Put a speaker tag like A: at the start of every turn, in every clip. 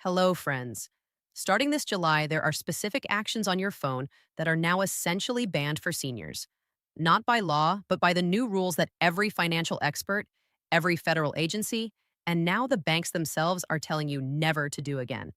A: Hello, friends. Starting this July, there are specific actions on your phone that are now essentially banned for seniors. Not by law, but by the new rules that every financial expert, every federal agency, and now the banks themselves are telling you never to do again.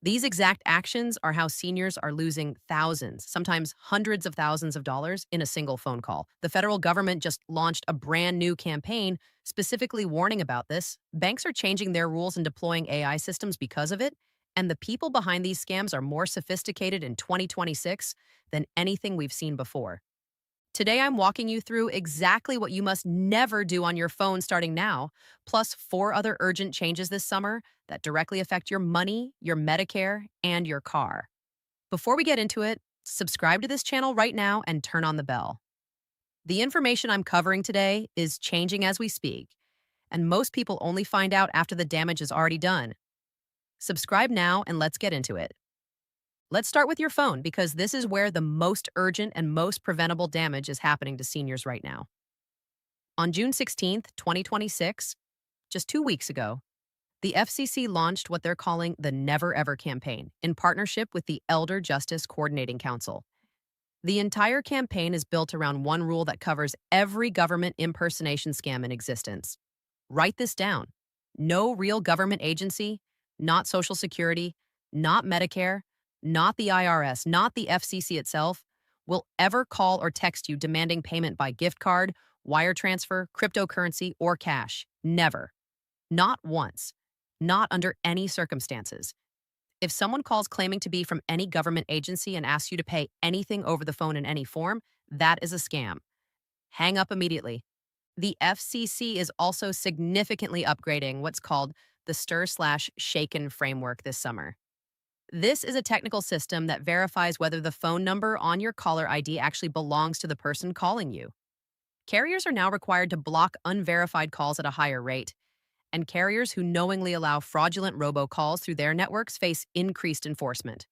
A: These exact actions are how seniors are losing thousands, sometimes hundreds of thousands of dollars in a single phone call. The federal government just launched a brand new campaign specifically warning about this. Banks are changing their rules and deploying AI systems because of it, and the people behind these scams are more sophisticated in 2026 than anything we've seen before. Today, I'm walking you through exactly what you must never do on your phone starting now, plus four other urgent changes this summer that directly affect your money, your Medicare, and your car. Before we get into it, subscribe to this channel right now and turn on the bell. The information I'm covering today is changing as we speak, and most people only find out after the damage is already done. Subscribe now and let's get into it. Let's start with your phone because this is where the most urgent and most preventable damage is happening to seniors right now. On June 16th, 2026, just 2 weeks ago, the FCC launched what they're calling the Never Ever campaign in partnership with the Elder Justice Coordinating Council. The entire campaign is built around one rule that covers every government impersonation scam in existence. Write this down. No real government agency, not Social Security, not Medicare, not the IRS, not the FCC itself, will ever call or text you demanding payment by gift card, wire transfer, cryptocurrency, or cash. Never. Not once. Not under any circumstances. If someone calls claiming to be from any government agency and asks you to pay anything over the phone in any form, that is a scam. Hang up immediately. The FCC is also significantly upgrading what's called the Stir/Shaken framework this summer. This is a technical system that verifies whether the phone number on your caller ID actually belongs to the person calling you. Carriers are now required to block unverified calls at a higher rate, and carriers who knowingly allow fraudulent robocalls through their networks face increased enforcement.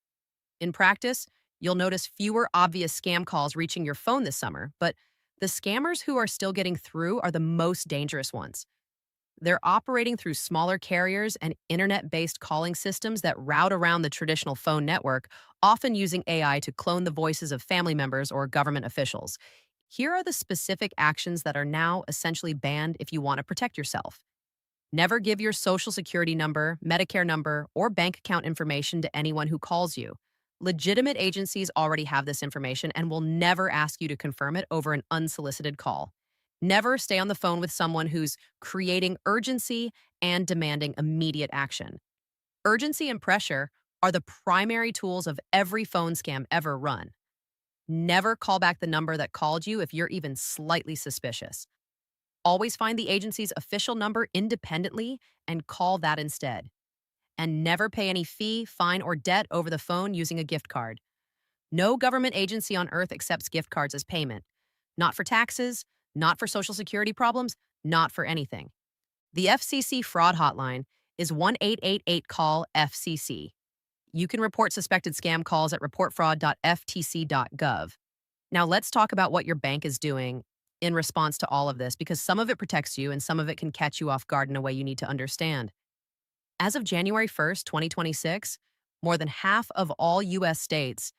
A: In practice, you'll notice fewer obvious scam calls reaching your phone this summer, but the scammers who are still getting through are the most dangerous ones. They're operating through smaller carriers and internet-based calling systems that route around the traditional phone network, often using AI to clone the voices of family members or government officials. Here are the specific actions that are now essentially banned if you want to protect yourself. Never give your Social Security number, Medicare number, or bank account information to anyone who calls you. Legitimate agencies already have this information and will never ask you to confirm it over an unsolicited call. Never stay on the phone with someone who's creating urgency and demanding immediate action. Urgency and pressure are the primary tools of every phone scam ever run. Never call back the number that called you if you're even slightly suspicious. Always find the agency's official number independently and call that instead. And never pay any fee, fine, or debt over the phone using a gift card. No government agency on earth accepts gift cards as payment. Not for taxes, not for Social Security problems, not for anything. The FCC fraud hotline is 1-888-CALL-FCC. You can report suspected scam calls at reportfraud.ftc.gov. Now let's talk about what your bank is doing in response to all of this, because some of it protects you and some of it can catch you off guard in a way you need to understand. As of January 1st, 2026, more than half of all U.S. states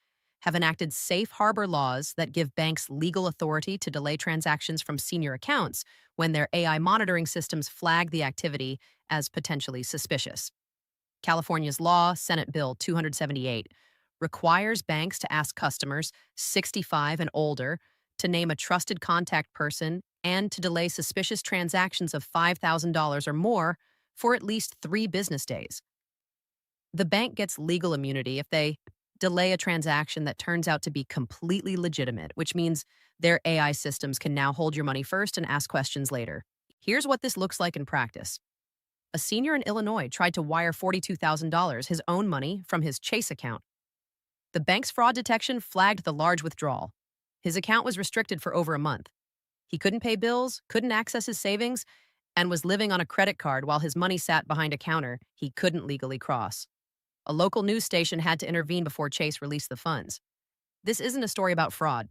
A: have enacted safe harbor laws that give banks legal authority to delay transactions from senior accounts when their AI monitoring systems flag the activity as potentially suspicious. California's law, Senate Bill 278, requires banks to ask customers 65 and older to name a trusted contact person and to delay suspicious transactions of $5,000 or more for at least 3 business days. The bank gets legal immunity if they delay a transaction that turns out to be completely legitimate, which means their AI systems can now hold your money first and ask questions later. Here's what this looks like in practice. A senior in Illinois tried to wire $42,000, his own money, from his Chase account. The bank's fraud detection flagged the large withdrawal. His account was restricted for over a month. He couldn't pay bills, couldn't access his savings, and was living on a credit card while his money sat behind a counter he couldn't legally cross. A local news station had to intervene before Chase released the funds. This isn't a story about fraud.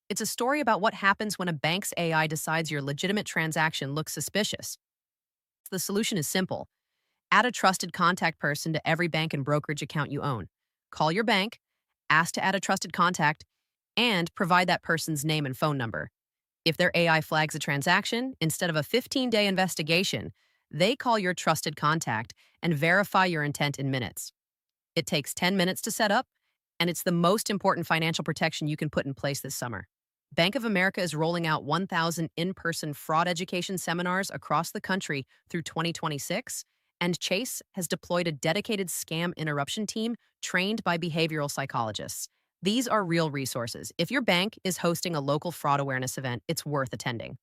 A: It's a story about what happens when a bank's AI decides your legitimate transaction looks suspicious. The solution is simple. Add a trusted contact person to every bank and brokerage account you own. Call your bank, ask to add a trusted contact, and provide that person's name and phone number. If their AI flags a transaction, instead of a 15-day investigation, they call your trusted contact and verify your intent in minutes. It takes 10 minutes to set up, and it's the most important financial protection you can put in place this summer. Bank of America is rolling out 1,000 in-person fraud education seminars across the country through 2026, and Chase has deployed a dedicated scam interruption team trained by behavioral psychologists. These are real resources. If your bank is hosting a local fraud awareness event, it's worth attending.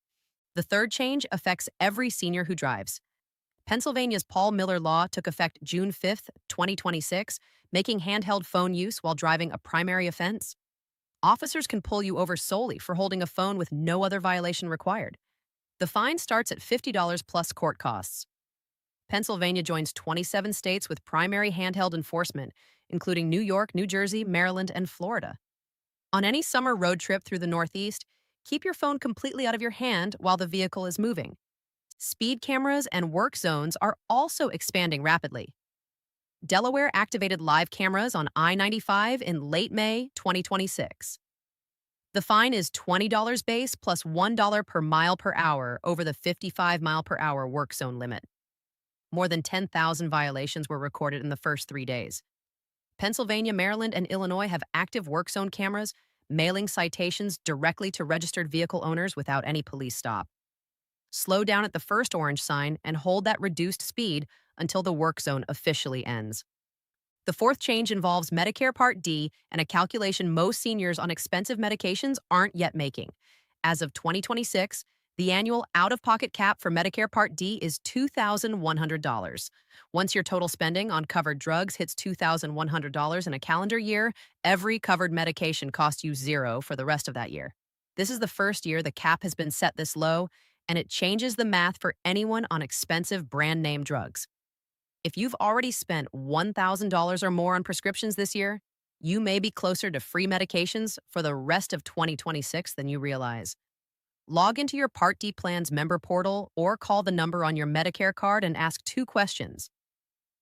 A: The third change affects every senior who drives. Pennsylvania's Paul Miller Law took effect June 5th, 2026, making handheld phone use while driving a primary offense. Officers can pull you over solely for holding a phone with no other violation required. The fine starts at $50 plus court costs. Pennsylvania joins 27 states with primary handheld enforcement, including New York, New Jersey, Maryland, and Florida. On any summer road trip through the Northeast, keep your phone completely out of your hand while the vehicle is moving. Speed cameras and work zones are also expanding rapidly. Delaware activated live cameras on I-95 in late May 2026. The fine is $20 base plus $1 per mile per hour over the 55 mile per hour work zone limit. More than 10,000 violations were recorded in the first 3 days. Pennsylvania, Maryland, and Illinois have active work zone cameras, mailing citations directly to registered vehicle owners without any police stop. Slow down at the first orange sign and hold that reduced speed until the work zone officially ends. The fourth change involves Medicare Part D and a calculation most seniors on expensive medications aren't yet making. As of 2026, the annual out-of-pocket cap for Medicare Part D is $2,100. Once your total spending on covered drugs hits $2,100 in a calendar year, every covered medication costs you zero for the rest of that year. This is the first year the cap has been set this low, and it changes the math for anyone on expensive brand name drugs. If you've already spent $1,000 or more on prescriptions this year, you may be closer to free medications for the rest of 2026 than you realize. Log into your Part D plan's member portal or call the number on your Medicare card and ask 2 questions.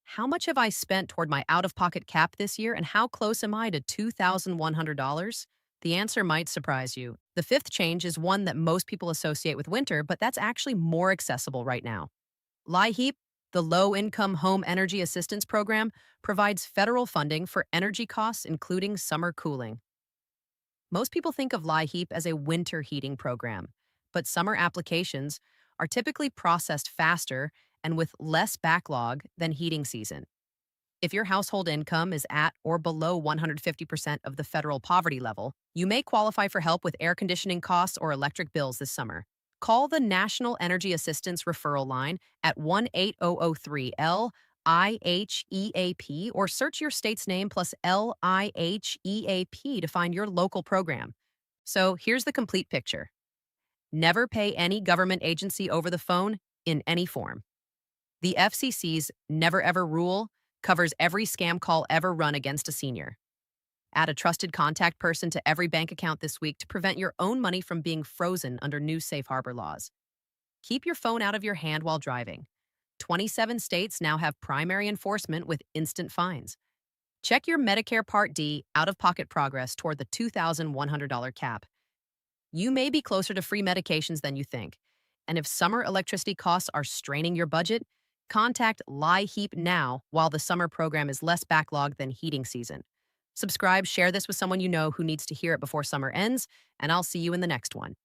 A: How much have I spent toward my out-of-pocket cap this year, and how close am I to $2,100? The answer might surprise you. The fifth change is one that most people associate with winter, but that's actually more accessible right now. LIHEAP, the Low-Income Home Energy Assistance Program, provides federal funding for energy costs, including summer cooling. Most people think of LIHEAP as a winter heating program, but summer applications are typically processed faster and with less backlog than heating season. If your household income is at or below 150% of the federal poverty level, you may qualify for help with air conditioning costs or electric bills this summer. Call the National Energy Assistance Referral Line at 1-8003-LIHEAP or search your state's name plus LIHEAP to find your local program. So here's the complete picture. Never pay any government agency over the phone in any form. The FCC's Never Ever rule covers every scam call ever run against a senior. Add a trusted contact person to every bank account this week to prevent your own money from being frozen under new safe harbor laws. Keep your phone out of your hand while driving. 27 states now have primary enforcement with instant fines. Check your Medicare Part D out-of-pocket progress toward the $2,100 cap. You may be closer to free medications than you think. And if summer electricity costs are straining your budget, contact LIHEAP now while the summer program is less backlogged than heating season. Subscribe, share this with someone you know who needs to hear it before summer ends, and I'll see you in the next one.